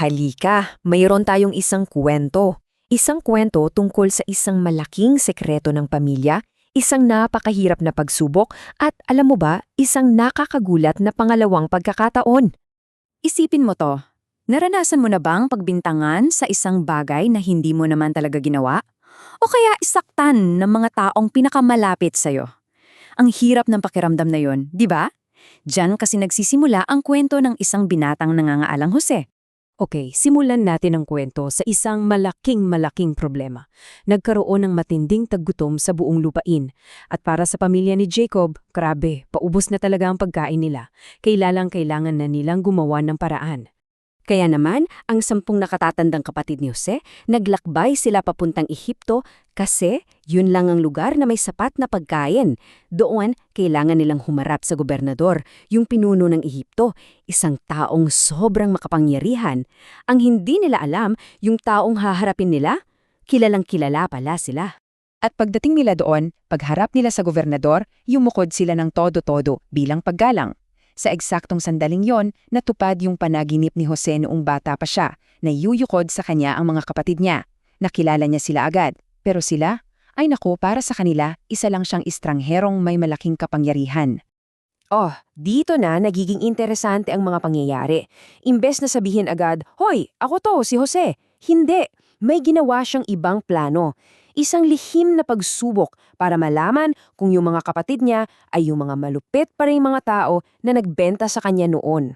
Halika, mayroon tayong isang kwento. Isang kwento tungkol sa isang malaking sekreto ng pamilya, isang napakahirap na pagsubok, at alam mo ba, isang nakakagulat na pangalawang pagkakataon. Isipin mo to. Naranasan mo na bang pagbintangan sa isang bagay na hindi mo naman talaga ginawa? O kaya isaktan ng mga taong pinakamalapit sa'yo? Ang hirap ng pakiramdam na yon, di ba? Diyan kasi nagsisimula ang kwento ng isang binatang nangangaalang Jose. Okay, simulan natin ang kwento sa isang malaking problema. Nagkaroon ng matinding taggutom sa buong lupain. At para sa pamilya ni Jacob, grabe, paubos na talaga ang pagkain nila. Kailangan na nilang gumawa ng paraan. Kaya naman, ang 10 nakatatandang kapatid ni Jose, naglakbay sila papuntang Ehipto kasi yun lang ang lugar na may sapat na pagkain. Doon, kailangan nilang humarap sa gobernador, yung pinuno ng Ehipto, isang taong sobrang makapangyarihan. Ang hindi nila alam, yung taong haharapin nila, kilalang kilala pala sila. At pagdating nila doon, pagharap nila sa gobernador, yumukod sila ng todo-todo bilang paggalang. Sa eksaktong sandaling yon, natupad yung panaginip ni Jose noong bata pa siya, na yuyukod sa kanya ang mga kapatid niya. Nakilala niya sila agad, pero sila, ay naku, para sa kanila, isa lang siyang estrangherong may malaking kapangyarihan. Oh, dito na nagiging interesante ang mga pangyayari. Imbes na sabihin agad, "Hoy, ako to, si Jose." Hindi, may ginawa siyang ibang plano. Isang lihim na pagsubok para malaman kung yung mga kapatid niya ay yung mga malupit pa ring mga tao na nagbenta sa kanya noon.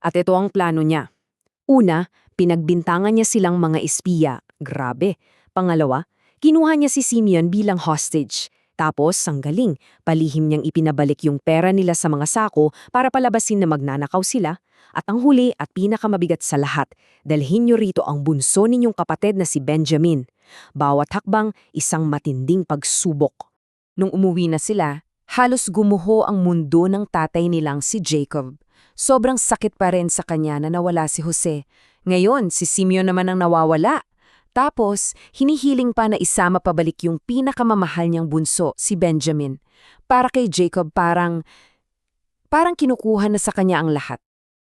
At ito ang plano niya. Una, pinagbintangan niya silang mga espiya. Grabe. Pangalawa, kinuha niya si Simeon bilang hostage. Tapos, ang galing, palihim niyang ipinabalik yung pera nila sa mga sako para palabasin na magnanakaw sila. At ang huli at pinakamabigat sa lahat, dalhin niyo rito ang bunso ninyong kapatid na si Benjamin. Bawat hakbang, isang matinding pagsubok. Nung umuwi na sila, halos gumuho ang mundo ng tatay nilang si Jacob. Sobrang sakit pa rin sa kanya na nawala si Jose. Ngayon, si Simeon naman ang nawawala. Tapos, hinihiling pa na isama pabalik yung pinakamamahal niyang bunso, si Benjamin. Para kay Jacob parang kinukuha na sa kanya ang lahat.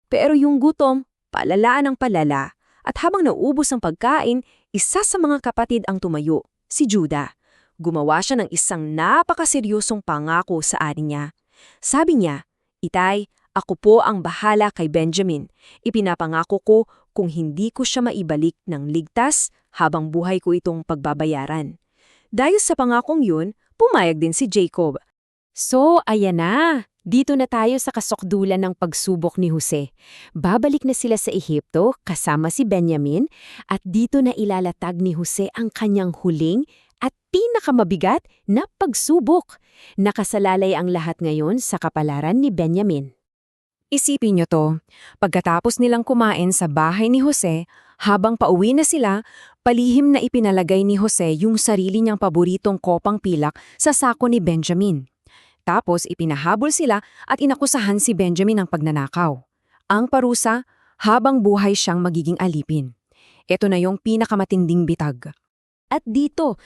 Pero yung gutom, palala ng palala. At habang nauubos ang pagkain, isa sa mga kapatid ang tumayo, si Judah. Gumawa siya ng isang napakaseryosong pangako sa ari niya. Sabi niya, "Itay, ako po ang bahala kay Benjamin. Ipinapangako ko kung hindi ko siya maibalik ng ligtas habang buhay ko itong pagbabayaran." Dahil sa pangakong yun, pumayag din si Jacob. So, ayan na. Dito na tayo sa kasukdulan ng pagsubok ni Jose. Babalik na sila sa Ehipto kasama si Benjamin at dito na ilalatag ni Jose ang kanyang huling at pinakamabigat na pagsubok. Nakasalalay ang lahat ngayon sa kapalaran ni Benjamin. Isipin niyo to, pagkatapos nilang kumain sa bahay ni Jose, habang pauwi na sila, palihim na ipinalagay ni Jose yung sarili niyang paboritong kopang pilak sa sako ni Benjamin. Tapos ipinahabol sila at inakusahan si Benjamin ng pagnanakaw. Ang parusa, habang buhay siyang magiging alipin. Ito na yung pinakamatinding bitag. At dito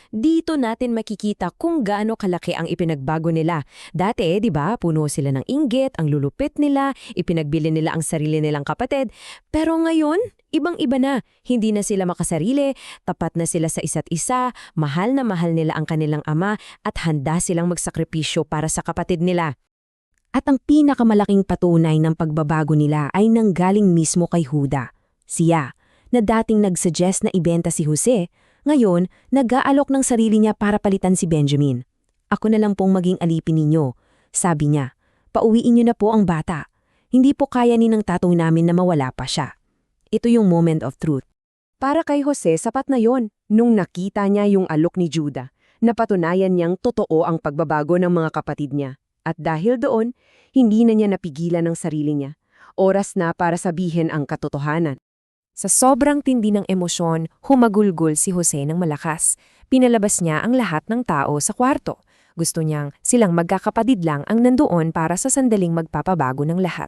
natin makikita kung gaano kalaki ang ipinagbago nila. Dati, di ba, puno sila ng inggit, ang lulupit nila, ipinagbili nila ang sarili nilang kapatid. Pero ngayon, ibang-iba na. Hindi na sila makasarili, tapat na sila sa isa't isa, mahal na mahal nila ang kanilang ama, at handa silang magsakripisyo para sa kapatid nila. At ang pinakamalaking patunay ng pagbabago nila ay nanggaling mismo kay Judah. Siya, na dating nagsuggest na ibenta si Jose, ngayon, nag-aalok ng sarili niya para palitan si Benjamin. "Ako na lang pong maging alipin ninyo," sabi niya. "Pauwiin niyo na po ang bata. Hindi po kaya ni ng tatay namin na mawala pa siya." Ito yung moment of truth. Para kay Jose, sapat na yon. Nung nakita niya yung alok ni Judah, napatunayan niyang totoo ang pagbabago ng mga kapatid niya. At dahil doon, hindi na niya napigilan ang sarili niya. Oras na para sabihin ang katotohanan. Sa sobrang tindi ng emosyon, humagulgol si Jose ng malakas. Pinalabas niya ang lahat ng tao sa kwarto. Gusto niyang silang magkakapatid lang ang nandoon para sa sandaling magpapabago ng lahat.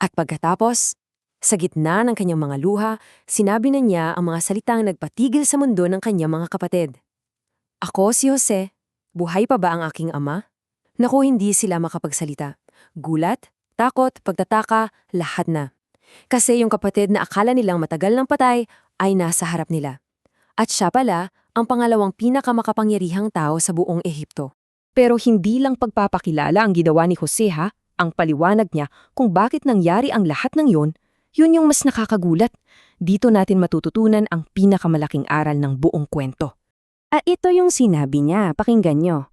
At pagkatapos, sa gitna ng kanyang mga luha, sinabi na niya ang mga salitang nagpatigil sa mundo ng kanyang mga kapatid. "Ako si Jose. Buhay pa ba ang aking ama?" Naku, hindi sila makapagsalita. Gulat, takot, pagtataka, lahat na. Kasi yung kapatid na akala nilang matagal ng patay ay nasa harap nila. At siya pala ang pangalawang pinakamakapangyarihang tao sa buong Ehipto. Pero hindi lang pagpapakilala ang ginawa ni Jose ha, ang paliwanag niya kung bakit nangyari ang lahat ng yun yung mas nakakagulat. Dito natin matututunan ang pinakamalaking aral ng buong kwento. At ito yung sinabi niya, pakinggan nyo.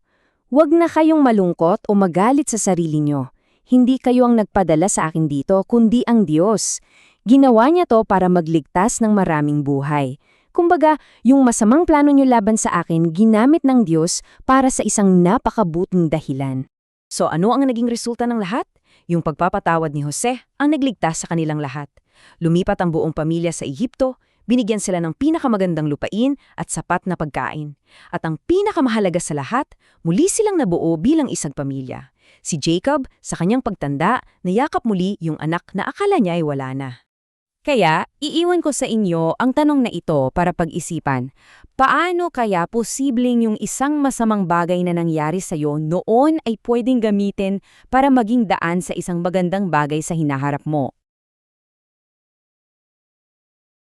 Huwag na kayong malungkot o magalit sa sarili nyo. Hindi kayo ang nagpadala sa akin dito, kundi ang Diyos. Ginawa niya to para magligtas ng maraming buhay. Kumbaga, yung masamang plano nyo laban sa akin, ginamit ng Diyos para sa isang napakabuting dahilan. So ano ang naging resulta ng lahat? Yung pagpapatawad ni Jose ang nagligtas sa kanilang lahat. Lumipat ang buong pamilya sa Ehipto, binigyan sila ng pinakamagandang lupain at sapat na pagkain. At ang pinakamahalaga sa lahat, muli silang nabuo bilang isang pamilya. Si Jacob, sa kanyang pagtanda, nayakap muli yung anak na akala niya ay wala na. Kaya, iiwan ko sa inyo ang tanong na ito para pag-isipan. Paano kaya posibleng yung isang masamang bagay na nangyari sa'yo noon ay pwedeng gamitin para maging daan sa isang magandang bagay sa hinaharap mo?